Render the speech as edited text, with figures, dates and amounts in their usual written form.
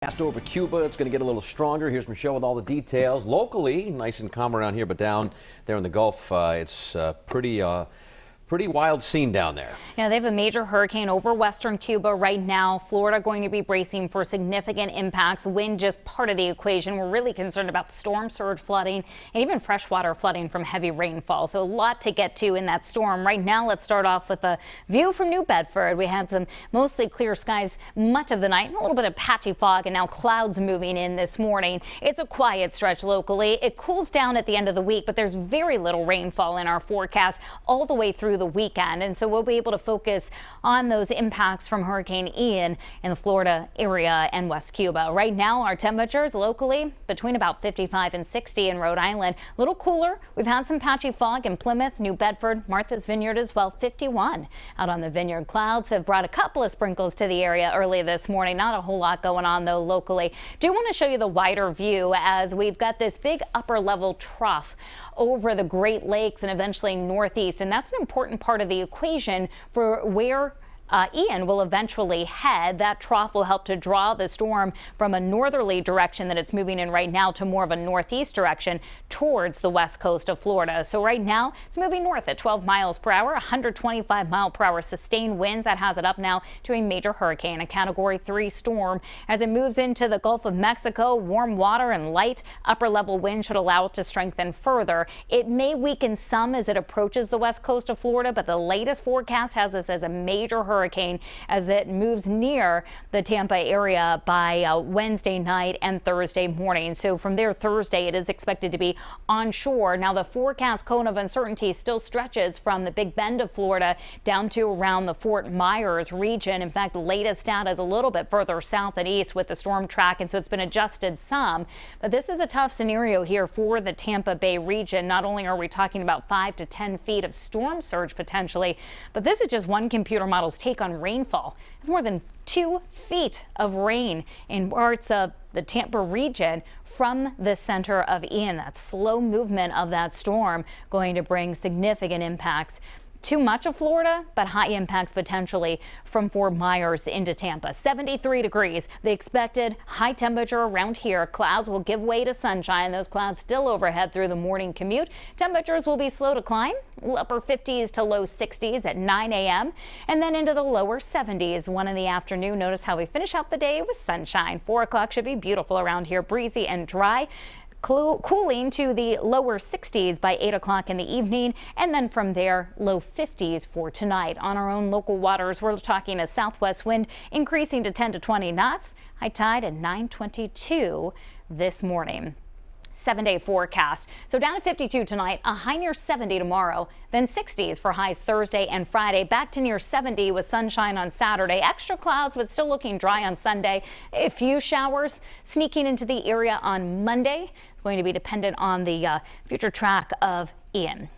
Passed over Cuba. It's going to get a little stronger. Here's Michelle with all the details. Locally, nice and calm around here, but down there in the Gulf, it's pretty wild scene down there. Yeah, they have a major hurricane over western Cuba right now. Florida going to be bracing for significant impacts. Wind just part of the equation. We're really concerned about the storm surge flooding and even freshwater flooding from heavy rainfall. So a lot to get to in that storm. Right now, let's start off with a view from New Bedford. We had some mostly clear skies much of the night, and a little bit of patchy fog, and now clouds moving in this morning. It's a quiet stretch locally. It cools down at the end of the week, but there's very little rainfall in our forecast all the way through the weekend, and so we'll be able to focus on those impacts from Hurricane Ian in the Florida area and West Cuba. Right now, our temperatures locally between about 55 and 60 in Rhode Island. A little cooler. We've had some patchy fog in Plymouth, New Bedford, Martha's Vineyard as well. 51 out on the Vineyard. Clouds have brought a couple of sprinkles to the area early this morning. Not a whole lot going on though locally. Do want to show you the wider view as we've got this big upper level trough over the Great Lakes and eventually northeast, and that's an important part of the equation for where Ian will eventually head. That trough will help to draw the storm from a northerly direction that it's moving in right now to more of a northeast direction towards the west coast of Florida. So right now it's moving north at 12 miles per hour, 125 mile per hour sustained winds. That has it up now to a major hurricane, a Category 3 storm. As it moves into the Gulf of Mexico, warm water and light upper level wind should allow it to strengthen further. It may weaken some as it approaches the west coast of Florida, but the latest forecast has this as a major hurricane as it moves near the Tampa area by Wednesday night and Thursday morning. So from there Thursday, it is expected to be onshore. Now the forecast cone of uncertainty still stretches from the Big Bend of Florida down to around the Fort Myers region. In fact, the latest data is a little bit further south and east with the storm track, and so it's been adjusted some. But this is a tough scenario here for the Tampa Bay region. Not only are we talking about 5 to 10 feet of storm surge potentially, but this is just one computer model's take on rainfall. It's more than 2 feet of rain in parts of the Tampa region from the center of Ian. That slow movement of that storm going to bring significant impacts to much of Florida, but high impacts potentially from Fort Myers into Tampa. 73 degrees, the expected high temperature around here. Clouds will give way to sunshine. Those clouds still overhead through the morning commute. Temperatures will be slow to climb, upper 50s to low 60s at 9 a.m. and then into the lower 70s 1 in the afternoon. Notice how we finish out the day with sunshine. 4 o'clock should be beautiful around here, breezy and dry. Cooling to the lower 60s by 8 o'clock in the evening, and then from there low 50s for tonight. On our own local waters, we're talking a southwest wind increasing to 10 to 20 knots. High tide at 9:22 this morning. 7-day forecast. So down to 52 tonight, a high near 70 tomorrow, then 60s for highs Thursday and Friday, back to near 70 with sunshine on Saturday. Extra clouds, but still looking dry on Sunday. A few showers sneaking into the area on Monday. It's going to be dependent on the future track of Ian.